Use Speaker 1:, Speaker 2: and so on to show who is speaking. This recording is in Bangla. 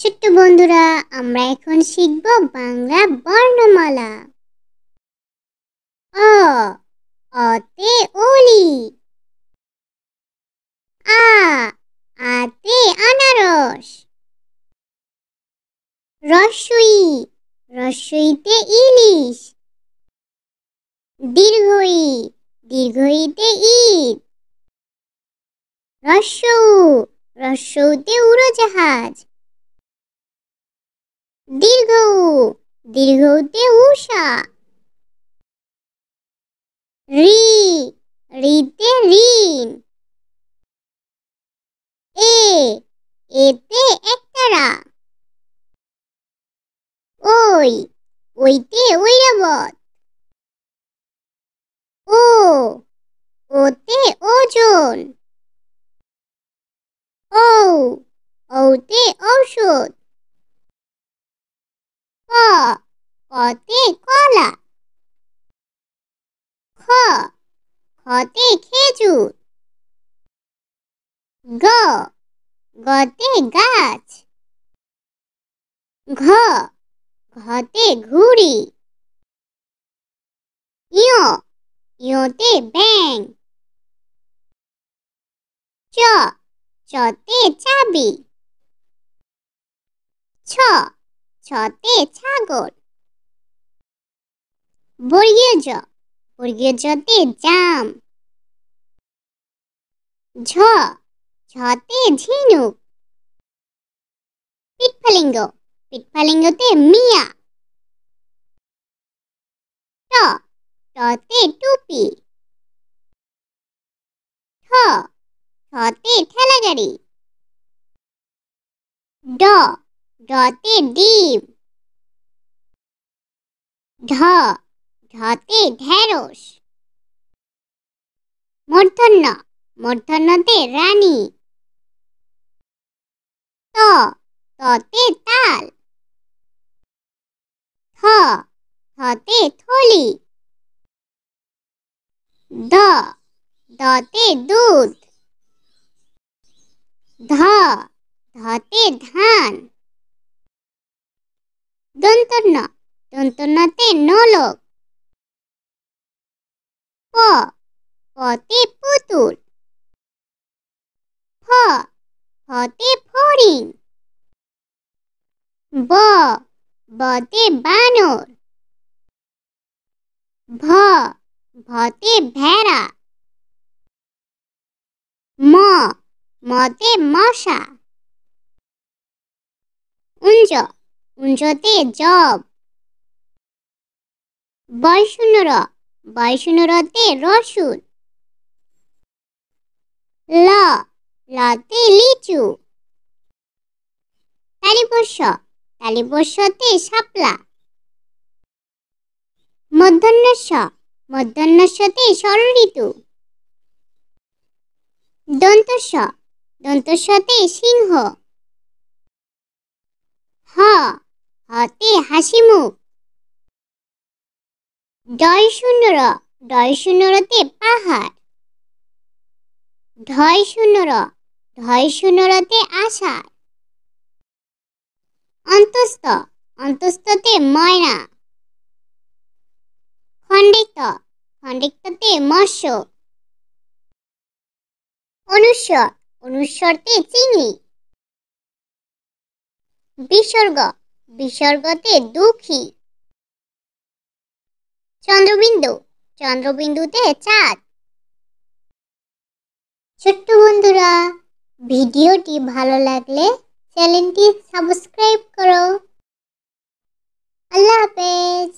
Speaker 1: ছোট্ট বন্ধুরা, আমরা এখন শিখব বাংলা বর্ণমালা। অ, অতে অলি। আ, আতে আনারস। রস্বই, রস্বইতে ইলিশ। দীর্ঘই, দীর্ঘইতে ঈদ। রস্যৌ, রস্যৌতে উড়োজাহাজ। দীর্ঘ, দীর্ঘতে উষা। ঋ, ঋতে ঋণ। এ, এতে একতারা। ওই, ওইতে ঐরাবত। ও, ওতে ওজন। ঔ, ঔতে ঔষধ। ক, কতে কলা। খ, খতে খেজুর। গ, গতে গাছ। ঘ, ঘতে ঘুড়ি। ইয়, ইয়তে ব্যাঙ। চ, চতে চাবি। ছ, ছতে ছাগল। বর্গীয় জ, বর্গীয় জতে জাম। ঝ, ঝতে ঝিনুক। পিটফালিঙ্গ, পিটফালিঙ্গতে মিয়া। ট, টতে টুপি। ঠ, ঠতে ঠেলাগাড়ি। ড, ডতে ডিম। ঢ, ঢতে ঢেঁড়স। মূর্ধন্য, মূর্ধন্যতে রানী। ত, ততে তাল। থ, থতে থলি। দ, দতে দুধ। ধ, ধতে ধান। দন্তন্য, দন্তন্যতে নোলক। প, পতে পুতুল। ফ, ফতে ফড়িং। ব, বতে বানর। ভ, ভতে ভেড়া। ম, মতে মশা। উঞ্জ, উঞ্জতে জব। বয়শূন্য র, বয়শূন্য রতে রসুন। ল, লতে লিচু। তালিবস্য, তালিবস্যতে শাপলা। মূর্ধন্যস্য, মূর্ধন্যস্যতে ষড়ঋতু। দন্তস্য, দন্তস্যতে সিংহ। হ, হতে হাসিমুখ। ডয়শূন্য র, ডয়শূন্য রতে পাহাড়। ঢয়শূন্য র, ঢয়শূন্য রতে আষাঢ়। অন্তস্থ, অন্তস্থতে ময়না। খণ্ডিত, খণ্ডিততে মৎস্য। অনুস্বর, অনুস্বরতে চিংড়ি। বিসর্গ, বিসর্গতে দুঃখী। চন্দ্রবিন্দু, চন্দ্রবিন্দুতে চাঁদ। ছোট্ট বন্ধুরা, ভিডিওটি ভালো লাগলে চ্যানেলটি সাবস্ক্রাইব করো। আল্লাহ হাফেজ।